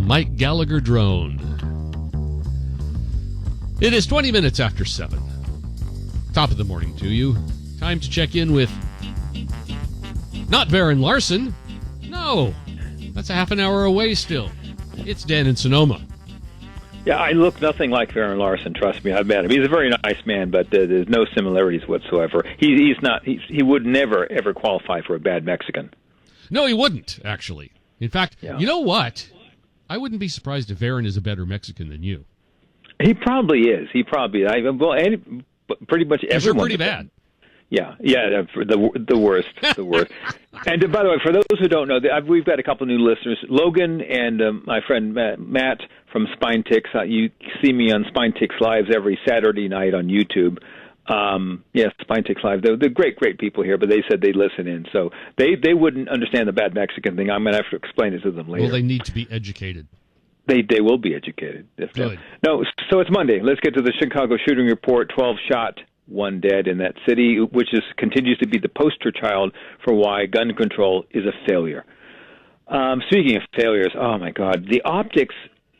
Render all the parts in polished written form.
Mike Gallagher drone. It is 20 minutes after 7. Top of the morning to you. Time to check in with not Baron Larson. No, that's a half an hour away still. It's Dan in Sonoma. Yeah, I look nothing like Baron Larson. Trust me, I've met him. He's a very nice man, but there's no similarities whatsoever. He would never ever qualify for a bad Mexican. No, he wouldn't actually. In fact, You know what? I wouldn't be surprised if Baron is a better Mexican than you. He probably is. Pretty much everyone. You're pretty bad. Yeah, the worst, the worst. And by the way, for those who don't know, we've got a couple new listeners. Logan and my friend Matt from Spine Ticks. You see me on Spine Ticks Lives every Saturday night on YouTube. Yes, Spine Ticks Live. They're great people here, but they said they'd listen in. So they wouldn't understand the bad Mexican thing. I'm going to have to explain it to them later. Well, they need to be educated. They will be educated. Good. No, so it's Monday. Let's get to the Chicago shooting report. 12 shot, 1 dead in that city, which continues to be the poster child for why gun control is a failure. Speaking of failures, oh my God, the optics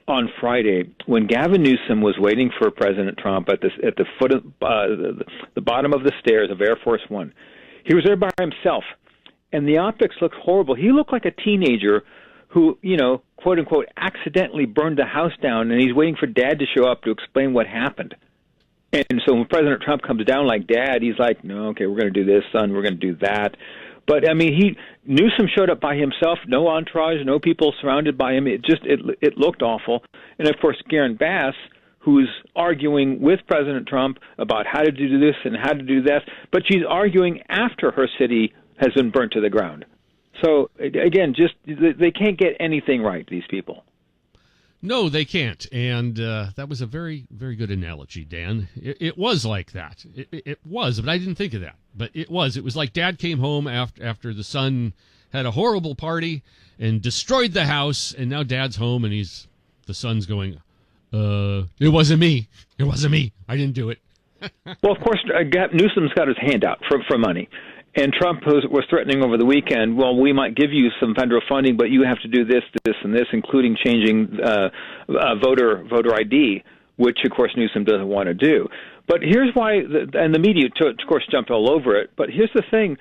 on Friday when Gavin Newsom was waiting for President Trump at the foot of the bottom of the stairs of Air Force One, he was there by himself, and the optics looked horrible. He looked like a teenager who, quote unquote, accidentally burned the house down, and he's waiting for Dad to show up to explain what happened. And so when President Trump comes down like Dad, he's like, no, okay, we're going to do this, son, we're going to do that. But, I mean, Newsom showed up by himself, no entourage, no people surrounded by him. It looked awful. And, of course, Karen Bass, who's arguing with President Trump about how to do this and how to do that, but she's arguing after her city has been burnt to the ground. So, again, they can't get anything right, these people. No, they can't. And that was a very, very good analogy, Dan. It was like that. It was, but I didn't think of that. But it was. It was like Dad came home after the son had a horrible party and destroyed the house, and now Dad's home, and the son's going, it wasn't me. It wasn't me. I didn't do it. Well, of course, Newsom's got his hand out for money. And Trump was threatening over the weekend, well, we might give you some federal funding, but you have to do this, and this, including changing voter ID, which, of course, Newsom doesn't want to do. But here's why, and the media, of course, jumped all over it. But here's the thing.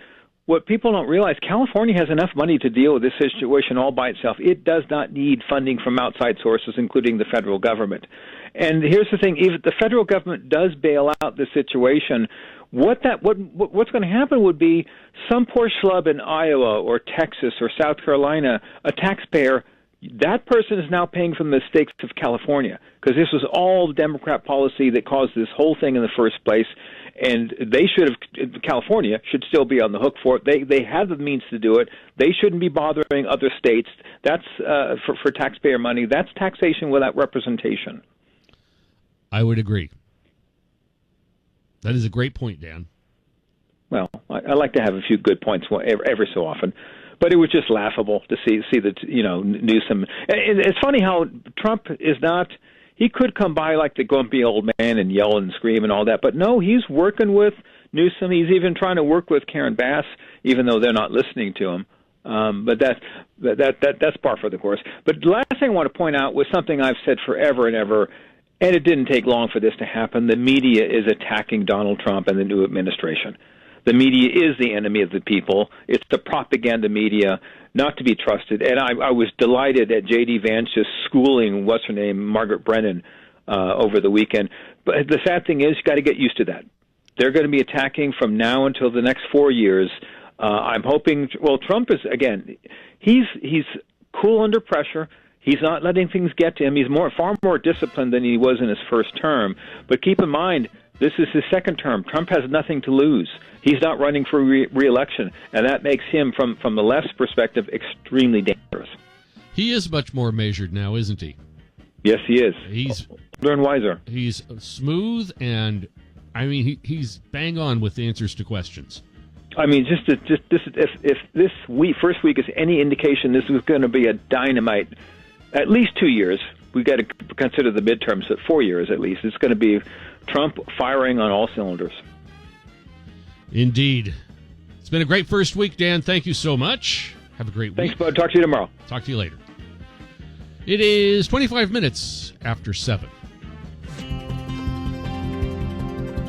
What people don't realize, California has enough money to deal with this situation all by itself. It does not need funding from outside sources, including the federal government. And here's the thing. If the federal government does bail out the situation, what's going to happen would be some poor schlub in Iowa or Texas or South Carolina, a taxpayer, that person is now paying for the mistakes of California, because this was all Democrat policy that caused this whole thing in the first place, and California should still be on the hook for it. They have the means to do it. They shouldn't be bothering other states. That's for taxpayer money. That's taxation without representation. I would agree. That is a great point, Dan. Well, I like to have a few good points every so often, but it was just laughable to see that Newsom. It's funny how Trump is not. He could come by like the grumpy old man and yell and scream and all that, but no, he's working with Newsom. He's even trying to work with Karen Bass, even though they're not listening to him. But that's par for the course. But the last thing I want to point out was something I've said forever and ever. And it didn't take long for this to happen. The media is attacking Donald Trump and the new administration. The media is the enemy of the people. It's the propaganda media, not to be trusted. And I was delighted at J.D. Vance's schooling, Margaret Brennan, over the weekend. But the sad thing is, you got to get used to that. They're going to be attacking from now until the next 4 years. I'm hoping, Trump is, again, he's cool under pressure. He's not letting things get to him. He's far more disciplined than he was in his first term. But keep in mind, this is his second term. Trump has nothing to lose. He's not running for re-election, and that makes him, from the left's perspective, extremely dangerous. He is much more measured now, isn't he? Yes, he is. He's older and wiser. He's smooth, and I mean, he's bang on with the answers to questions. I mean, if this first week is any indication, this is going to be a dynamite. At least 2 years. We've got to consider the midterms at 4 years at least. It's going to be Trump firing on all cylinders. Indeed. It's been a great first week, Dan. Thank you so much. Have a great week. Thanks, bud. Talk to you tomorrow. Talk to you later. It is 25 minutes after 7.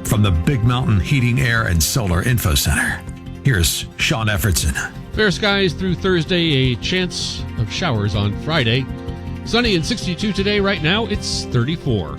From the Big Mountain Heating, Air, and Solar Info Center, here's Sean Effertson. Fair skies through Thursday, a chance of showers on Friday. Sunny and 62 today. Right now, it's 34.